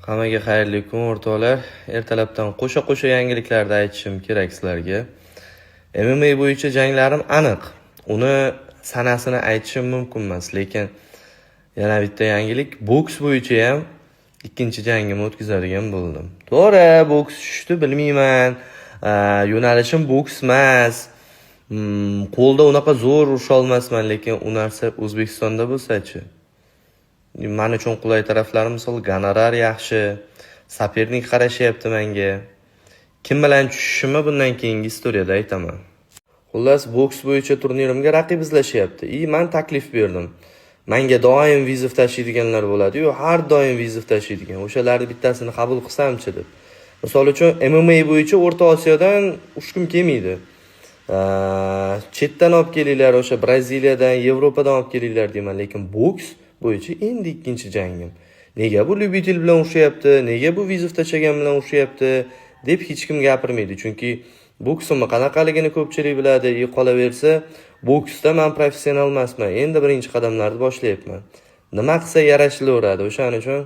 Hammaga xayrli kun o'rtoqlar. Ertalabdan qo'sha yangiliklarni aytishim kerak sizlarga. MMA bo'yicha janglarim aniq. Uni sanasini aytishim mumkin emas, lekin yana bitta yangilik, boks bo'yicha ham ikkinchi jangimni o'tkazadigan bo'ldim. To'g'ri, boks tushdi, bilmayman. Yo'nalishim boks emas. Qo'lda unaqa zo'r urisha olmasman, lekin u narsa O'zbekistonda bo'lsa-chi. Men uchun qulay taraflari misol gonorar yaxshi, sapernik qarashyapti menga. Kim bilan tushishimni bundan keyingi istoriyada aytaman. Xullas, boks bo'yicha turnirimga raqib izlashyapti. Men taklif berdim. Menga doim vizif tashiydiganlar bo'ladi-yu, har doim vizif tashiydigan. O'shalarni bittasini qabul qilsam-chi deb. Misol uchun MMA bo'yicha O'rta Osiyodan ushkum kelmaydi. Chetdan olib kelinglar, o'sha Braziliyadan, Yevropadan olib kelinglar deyman, lekin boks bo'yicha endi ikkinchi jangim. Nega bu lyubitel bilan urishyapti? Nega bu vizif tashagan bilan urishyapti deb hech kim gapirmaydi. Chunki boksimni qanaqaligini ko'pchilik biladi. Qolaversa, boksda men professional emasman. Endi birinchi qadamlarni boshlayapman. Nima qilsa yarashilaveradi. O'shaning uchun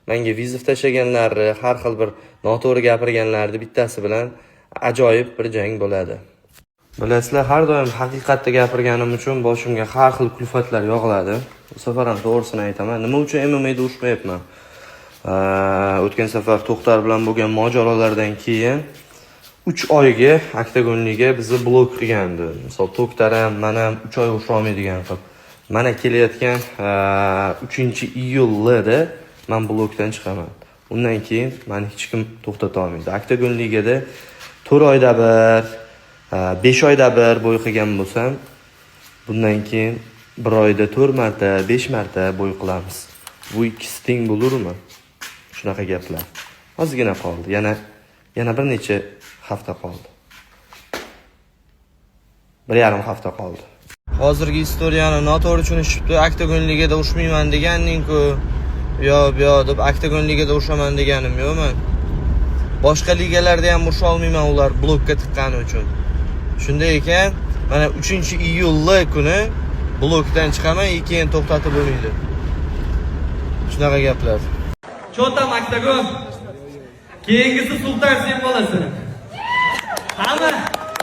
menga vizif tashaganlarni, har xil bir noto'g'ri gapirganlarni bittasi bilan ajoyib bir jang bo'ladi. Bilasizlar, har doim haqiqatda gapirganim uchun boshimga har xil kulfatlar yog'iladi. Bu safar ham to'g'risini aytaman. Nima uchun MMA da urushmayapman? O'tgan safar To'xtar bilan bo'lgan mojarolardan keyin 3 oyga Oktagon Liga bizni blok qilgandi. Misol To'xtar ham, men ham 3 oy urusha olmaydigan qilib. Mana kelayotgan 3-iyulda men blokdan chiqaman. Undan keyin meni hech kim to'xtata olmaydi. Oktagon Ligada 4 oyda bir 5 oyda bir bo'y qilgan bo'lsam, bundan keyin 1 oyda 4 marta, 5 marta bo'y qilamiz. Bu ikkisi teng bo'larmi? Shunaqa gaplar. Ozgina qoldi. Yana bir necha hafta qoldi. 1,5 hafta qoldi. Hozirgi istoriyani noto'g'ri tushunishibdi. Oktagon Ligada urushmayman deganing-ku. Yo deb Oktagon Ligada urushaman deganim yo'qmi? Boshqa ligalarda ham urusha olmayman, ular blokka tiqqani uchun. Shunday ekan, mana 3-iyul kuni blokdan chiqaman, keyin to'xtatib bo'lmaydi. Shunaqa gaplar. Cho'tam Oktagon. Keyingisi Sultan sen bo'lasan. Hamma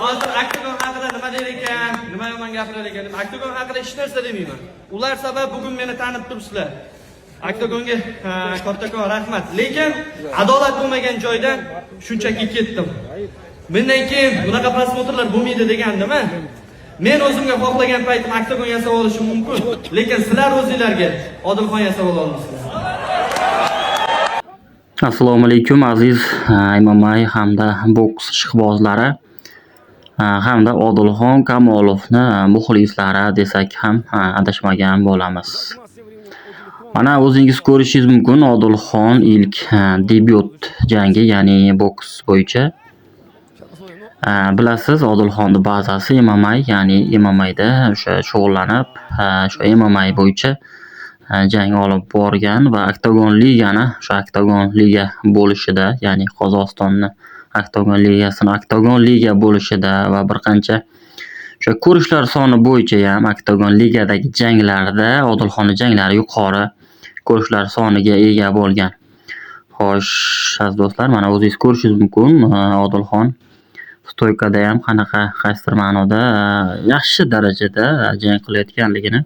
hozir Oktagon haqida nima der ekan, nima yomon gapirar ekan. Oktagon haqida hech narsa demayman. Ular sabab bugun meni tanib turibsizlar. Oktagonga kattakon rahmat. Lekin adolat bo'lmagan joydan shunchaki ketdim. Mendan keyin bunaqa prosmotrlar bo'lmaydi degandimi? Men o'zimga xohlagan paytim Oktagon yasab olishim mumkin, lekin sizlar o'zingizlarga Odilxon yasab ololmaysiz. Assalomu alaykum aziz MMA hamda boks ishqibozlari hamda Odilxon Kamolovni muxlislari desak ham adashmagan bo'lamiz. Mana o'zingiz ko'rishingiz mumkin, Odilxon ilk debyut jangi, ya'ni boks bo'yicha. Bilasiz, Odilxonning bazasi MMA, ya'ni MMAda o'sha shug'ullanib, o'sha MMA bo'yicha jang olib borgan va Oktagon Ligani, o'sha Oktagon Liga bo'lishida, ya'ni Qozog'istonni Oktagon Ligasini Oktagon Liga bo'lishida va bir qancha o'sha ko'rishlar soni bo'yicha ham Oktagon Ligadagi janglarda Odilxonning janglari yuqori ko'rishlar soniga ega bo'lgan. Xo'sh, aziz do'stlar, mana o'zingiz ko'rishingiz mumkin, Odilxon stoykada ham qaysidir ma'noda yaxshi darajada jang qilayotganligini.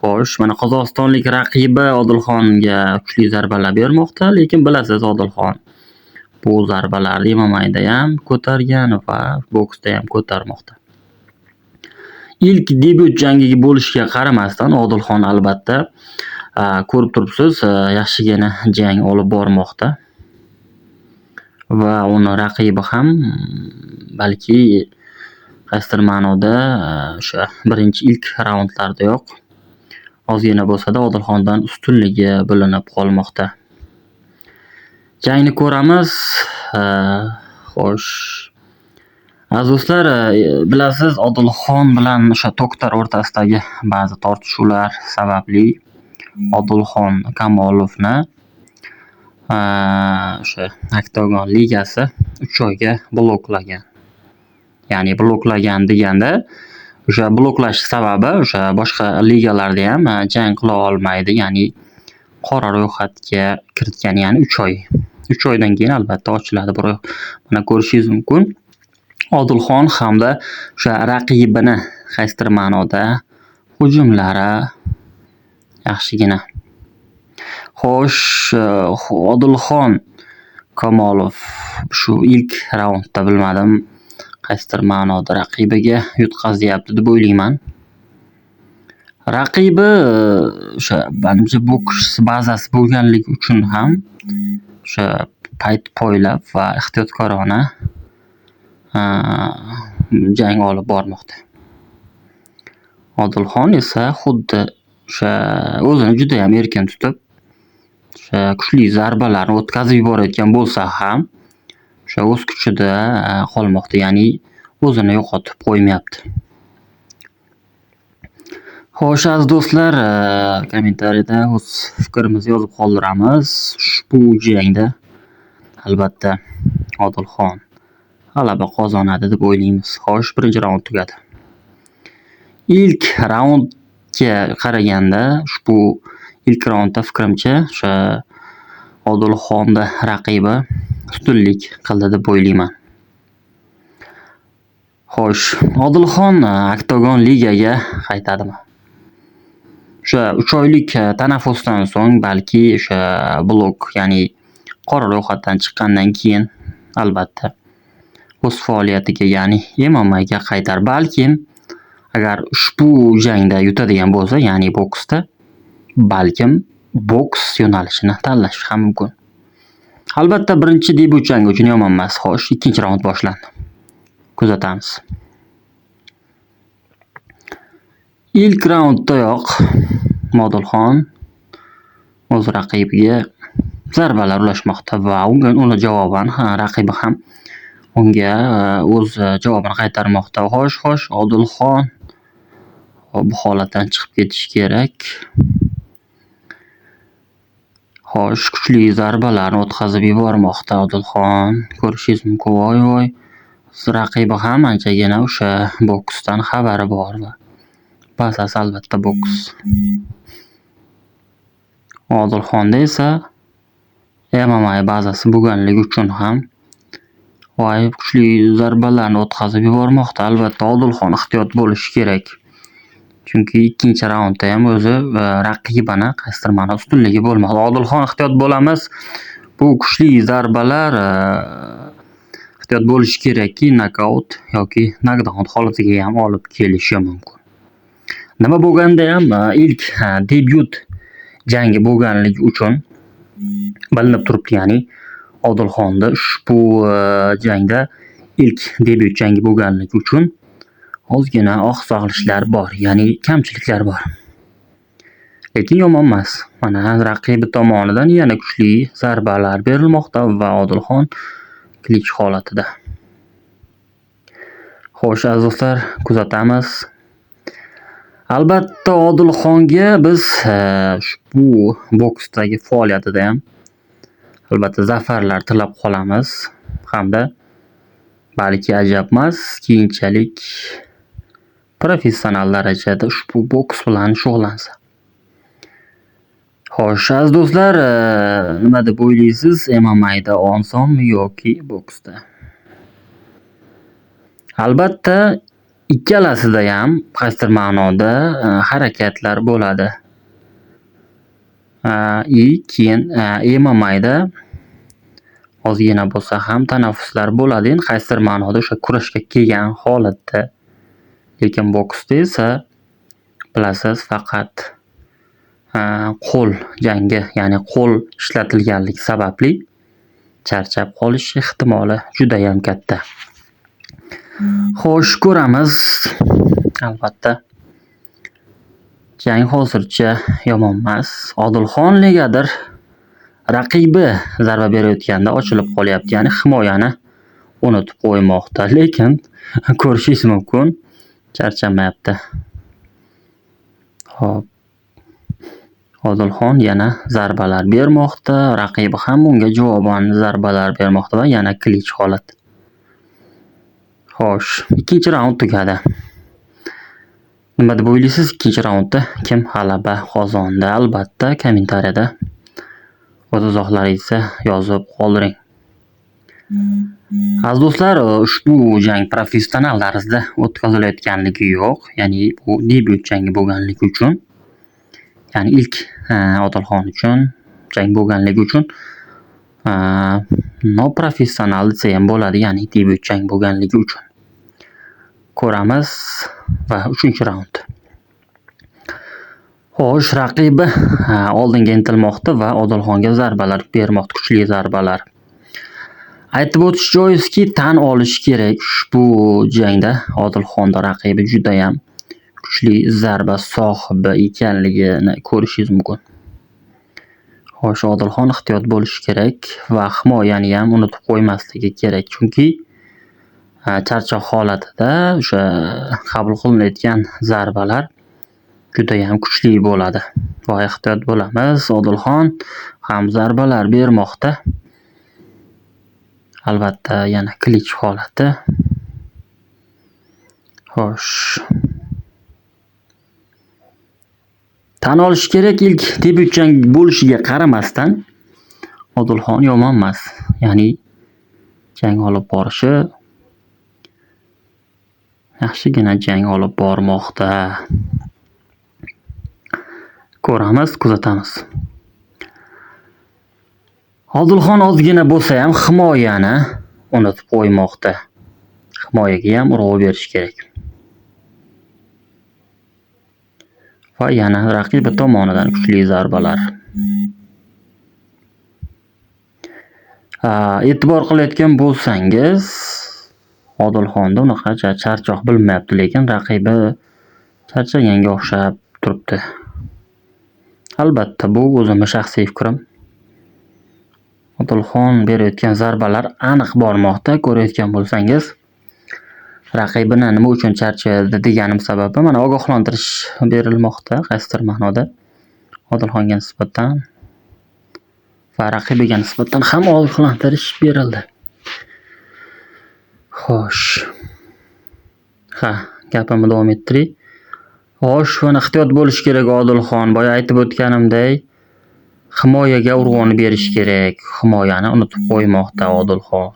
Xo'sh, mana Qozog'istonlik raqibi Odilxonga kuchli zarbalar bermoqda, lekin bilasiz, Odilxon bu zarbalarni MMAda ham ko'targan va boksda ham ko'tarmoqda. Ilk debyut jangiga bo'lishiga qaramasdan Odilxon albatta ko'rib turibsiz, yaxshigina jang olib bormoqda. Va uni raqibi ham balki qaysidir ma'noda o'sha birinchi ilk raundlardayoq ozgina bo'lsa-da Odilxondan ustunligi bilinib qolmoqda. Jangni ko'ramiz. Xo'sh, aziz do'stlar, bilasiz, Odilxon bilan o'sha To'xtar o'rtasidagi ba'zi tortishuvlar sababli Odilxon Kamolovni o'sha Oktagon Ligasi 3 oyga bloklagan. Ya'ni bloklagan deganda o'sha bloklash sababi o'sha boshqa ligalarda ham jang qila olmaydi, ya'ni qora ro'yxatga kiritgan, ya'ni 3 oy. 3 oydan keyin albatta ochiladi bu ro'yxat. Mana ko'rishingiz mumkin. Odilxon hamda o'sha raqibini qaysidir ma'noda hujumlari yaxshigina. Xo'sh, Odilxon Kamolov shu ilk raundda bilmadim, qaysidir ma'noda raqibiga yutqazyapti deb o'ylayman. Raqibi o'sha manimcha boks bazasi bo'lganligi uchun ham o'sha payt poylab va ehtiyotkorona jang olib bormoqda. Odilxon esa xuddi o'sha o'zini juda ham erkin tutib, o'sha kuchli zarbalarni o'tkazib yuborayotgan bo'lsa ham, o'sha o'z kuchida qolmoqda, ya'ni o'zini yo'qotib qo'ymayapti. Xo'sh, aziz do'stlar, kommentariyada o'z fikrimizni yozib qoldiramiz. Ushbu jangda albatta Odilxon g'alaba qozonadi deb o'ylaymiz. Xo'sh, birinchi raund tugadi. Ilk raundga qaraganda ushbu ilk raundda fikrimcha o'sha Odilxonda raqibi ustunlik qildi deb o'ylayman. Xo'sh, Odilxon Oktagon ligaga qaytadimi? O'sha 3 oylik tanaffusdan so'ng balki o'sha blok, ya'ni qora ro'yxatdan chiqqandan keyin albatta o'z faoliyatiga, ya'ni MMA'ga qaytar. Balkim agar ushbu jangda yutadigan bo'lsa, ya'ni boksda, balkim boks yo'nalishini tanlashi ham mumkin. Albatta birinchi debyut jangi uchun yomon emas. Xo'sh, ikkinchi raund boshlandi. Kuzatamiz. Ilk raunddayoq Odilxon o'z raqibiga zarbalar ulashmoqda va uni javoban raqibi ham unga o'z javobini qaytarmoqda. Xo'sh, Odilxon bu holatdan chiqib ketish kerak. Xo'sh, kuchli zarbalarni o'tkazib yubormoqda Odilxon. Ko'rishingiz mumkin. Voy. Raqibi ham anchagina o'sha boksdan xabari bor va bazasi albatta boks. Odilxonda esa MMA bazasi bo'lganligi uchun ham kuchli zarbalarni o'tkazib yubormoqda. Albatta Odilxon ehtiyot bo'lishi kerak. Chunki ikkinchi raundda ham o'zi raqibini qaysidir ma'noda ustunligi bo'lmoqda. Odilxon ehtiyot bo'lamiz. Bu kuchli zarbalar ehtiyot bo'lishi kerakki, nokaut yoki knockdown holatiga ham olib kelishi mumkin. Nima bo'lganda ham ilk debyut jangi bo'lganligi uchun bilinib turibdi, ya'ni Odilxonda ushbu jangda ilk debyut jangi bo'lganligi uchun ozgina oqsoqlishlar bor, ya'ni kamchiliklar bor. Lekin yomon emas. Mana raqibi tomonidan yana kuchli zarbalar berilmoqda va Odilxon klich holatida. Xo'sh, aziz do'stlar, kuzatamiz. Albatta Odilxonga biz ushbu boksdagi faoliyatida ham albatta zafarlar tilab qolamiz hamda balki ajab emas, keyinchalik professional darajada ushbu boks bilan shug'ullansa. Xo'sh, aziz do'stlar, nima deb o'ylaysiz? MMA'da osonmi yoki boksda? Albatta ikkalasida ham qaysidir ma'noda harakatlar bo'ladi. Keyin MMA'da ozgina bo'lsa ham tanaffuslar bo'ladi, qaysidir ma'noda o'sha kurashga kelgan holatda. Lekin boksda esa bilasiz, faqat qo'l jangi, ya'ni qo'l ishlatilganligi sababli charchab qolish ehtimoli juda ham katta. Xo'sh, ko'ramiz. Albatta jang hozircha yomon emas. Odilxon negadir raqibi zarba berayotganda ochilib qolyapti, ya'ni himoyani unutib qo'ymoqda. Lekin ko'rishingiz mumkin, charchamayapti. Xo'p. Odilxon yana zarbalar bermoqda, raqibi ham unga javoban zarbalar bermoqda va yana klich holat. Xo'sh, ikkinchi raund tugadi. Nima deb o'ylaysiz? Ikkinchi raundda kim g'alaba qozondi? Albatta kommentariyada o'z izohlaringizni yozib qoldiring. Aziz do'stlar, ushbu jang professional tarzda o'tkazilayotganligi yo'q. Ya'ni bu debyut jangi bo'lganligi uchun, ya'ni ilk Odilxon uchun jang bo'lganligi uchun noprofessional desa ham bo'ladi, ya'ni debyut jang bo'lganligi uchun. Ko'ramiz va 3-raund. Xo'sh, raqibi oldinga intilmoqda va Odilxonga zarbalar bermoqda, kuchli zarbalar. Aytib o'tish joizki, tan olish kerak, ushbu jangda Odilxonda raqibi juda ham kuchli zarba sohibi ekanligini ko'rishingiz mumkin. Xo'sh, Odilxon ehtiyot bo'lishi kerak va himoyani ham unutib qo'ymasligi kerak, chunki charchoq holatida o'sha qabul qilinayotgan zarbalar juda ham kuchli bo'ladi. Va ehtiyot bo'lamiz. Odilxon ham zarbalar bermoqda. Albatta, yana klich holati. Xo'sh. Tan olish kerak, ilk debyut jang bo'lishiga qaramasdan Odilxon yomon emas. Ya'ni jang olib borishi yaxshigina jang olib bormoqda. Ko'ramiz, kuzatamiz. Odilxon ozgina bo'lsa ham himoyani unutib qo'ymoqda. Himoyaga ham urg'u berish kerak. Va yana raqibi tomonidan kuchli zarbalar. E'tibor qilayotgan bo'lsangiz, Odilxonda unaqa charchoq bilmayapti, lekin raqibi charchaganga o'xshab turibdi. Albatta, bu o'zimning shaxsiy fikrim. Odilxon berayotgan zarbalar aniq bormoqda. Ko'rayotgan bo'lsangiz, raqibini nima uchun charchaydi deganim sababi mana ogohlantirish berilmoqda qaysidir ma'noda Odilxonga nisbatan va raqibiga nisbatan ham ogohlantirish berildi. Xo'sh. Gapimni davom ettiray. Xo'sh, mana ehtiyot bo'lish kerak Odilxon. Boya aytib o'tganimday, himoyaga urg'uni berish kerak. Himoyani unutib qo'ymoqda Odilxon.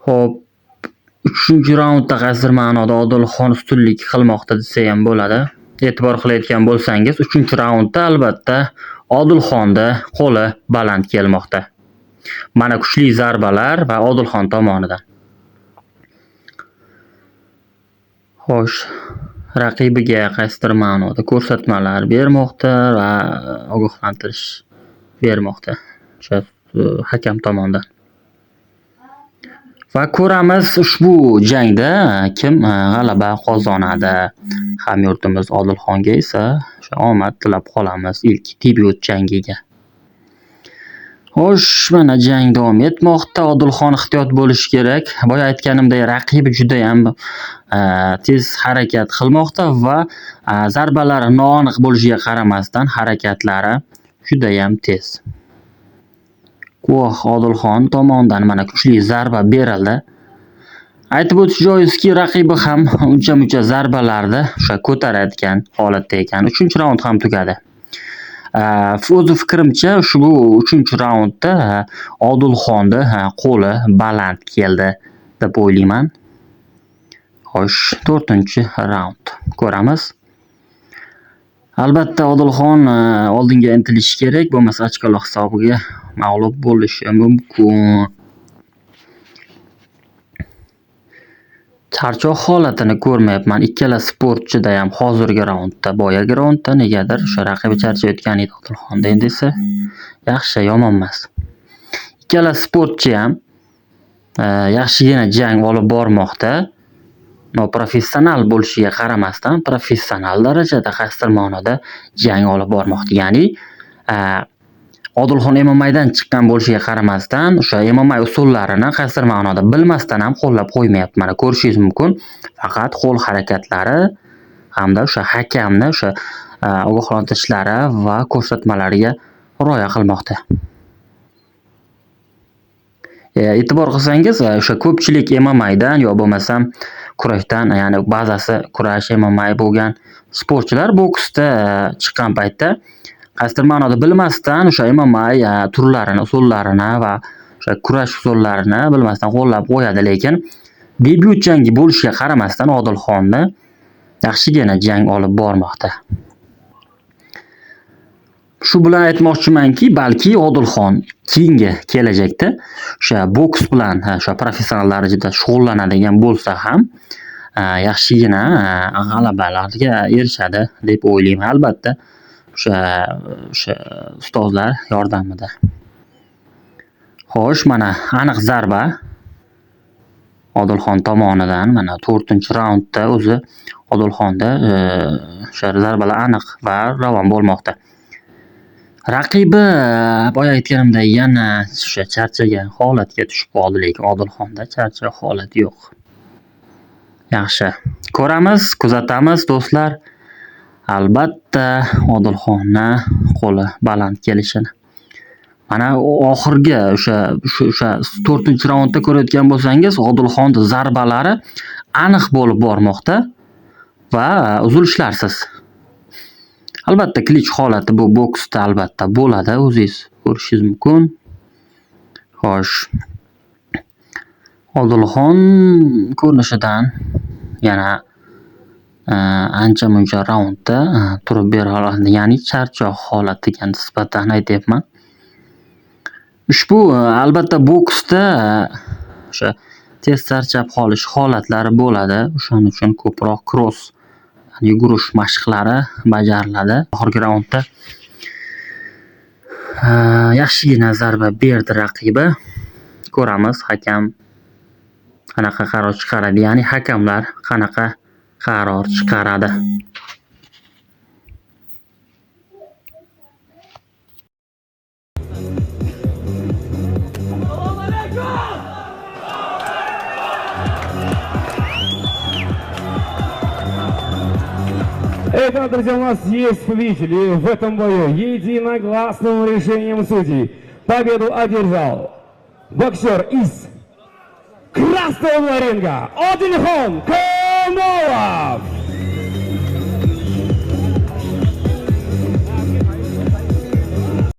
Xo'p, 3-raundda qaysidir ma'noda Odilxon ustunlik qilmoqda desa ham bo'ladi. E'tibor qilayotgan bo'lsangiz, 3-raundda albatta Odilxonda qo'li baland kelmoqda. Mana kuchli zarbalar va Odilxon tomonidan. Xo'sh, raqibiga qaysidir ma'noda ko'rsatmalar bermoqda va ogohlantirish bermoqda o'sha hakam tomonidan. Va ko'ramiz ushbu jangda kim g'alaba qozonadi. Hamyurtimiz Odilxonga esa o'sha omad tilab qolamiz ilk debyut jangiga. Xo'sh, mana jang davom etmoqda. Odilxon ehtiyot bo'lishi kerak. Boya aytganimdek, raqibi juda ham tez harakat qilmoqda va zarbalari noaniq bo'lishiga qaramasdan harakatlari juda ham tez. Guvoh Odilxon tomonidan mana kuchli zarba berildi. Aytib o'tish joizki, raqibi ham uncha-muncha zarbalarni o'sha ko'taradigan holatda ekan. 3-raund ham tugadi. O'z fikrimcha, ushbu 3-raundda Odilxonda qo'li baland keldi deb o'ylayman. Xo'sh, 4-raund ko'ramiz. Albatta, Odilxon oldinga intilishi kerak, bo'lmasa ochkolar hisobiga mag'lub bo'lishi mumkin. Charchoq holatini ko'rmayapman. Ikkala sportchida ham hozirgi raundda, boyagi raundda negadir o'sha raqibi charchayotgan edi Odilxonda, endi esa yaxshi, yomon emas. Ikkala sportchi ham yaxshigina jang olib bormoqda. Noprofessional bo'lishiga qaramasdan professional darajada qaysidir ma'noda jang olib bormoqda. Ya'ni Odilxon MMA'dan chiqqan bo'lishiga qaramasdan o'sha MMA usullarini qaysidir ma'noda bilmasdan ham qo'llab qo'ymayapti. Mana ko'rishingiz mumkin. Faqat qo'l harakatlari hamda o'sha hakamni o'sha ogohlantirishlari va ko'rsatmalariga rioya qilmoqda. E'tibor qilsangiz, o'sha ko'pchilik MMA'dan yo bo'lmasam kurashdan, ya'ni bazasi kurash MMA bo'lgan sportchilar boksda chiqqan paytda qaysidir ma'noda bilmasdan o'sha MMA turlarini, usullarini va o'sha kurash usullarini bilmasdan qo'llab qo'yadi, lekin debyut jangi bo'lishiga qaramasdan Odilxonni yaxshigina jang olib bormoqda. Shu bilan aytmoqchimanki, balki Odilxon keyingi kelajakda o'sha boks bilan o'sha professional darajada shug'ullanadigan bo'lsa ham yaxshigina g'alabalarga erishadi deb o'ylayman. Albatta, o'sha ustozlar yordamida. Xo'sh, mana aniq zarba Odilxon tomonidan mana 4-raundda o'zi Odilxonda o'sha zarbalar aniq va ravon bo'lmoqda. Raqibi boya aytganimdek yana o'sha charchagan holatga tushib qoldi, lekin Odilxonda charchoq holat yo'q. Yaxshi. Ko'ramiz, kuzatamiz do'stlar. Albatta Odilxonni qo'li baland kelishini. Mana oxirgi o'sha 4-raundda ko'rayotgan bo'lsangiz, Odilxonning zarbalari aniq bo'lib bormoqda va uzilishlarsiz. Albatta klich holati bu boksda albatta bo'ladi, o'zingiz ko'rishingiz mumkin. Xo'sh. Odilxon ko'rinishidan yana ancha-muncha raundda turib bera oladi, ya'ni charchoq holatiga nisbatan aytyapman. Ushbu albatta boksda o'sha tez charchab qolish holatlari bo'ladi. O'shaning uchun ko'proq cross yugurish mashqlari bajariladi. Oxirgi raundda yaxshigina zarba berdi raqibi. Ko'ramiz, hakam qanaqa qaror chiqaradi, ya'ni hakamlar qanaqa qaror chiqaradi. Итак, друзья, у нас есть победители в этом бою единогласным решением судей. Победу одержал боксер из красного ринга Odilxon Komolov.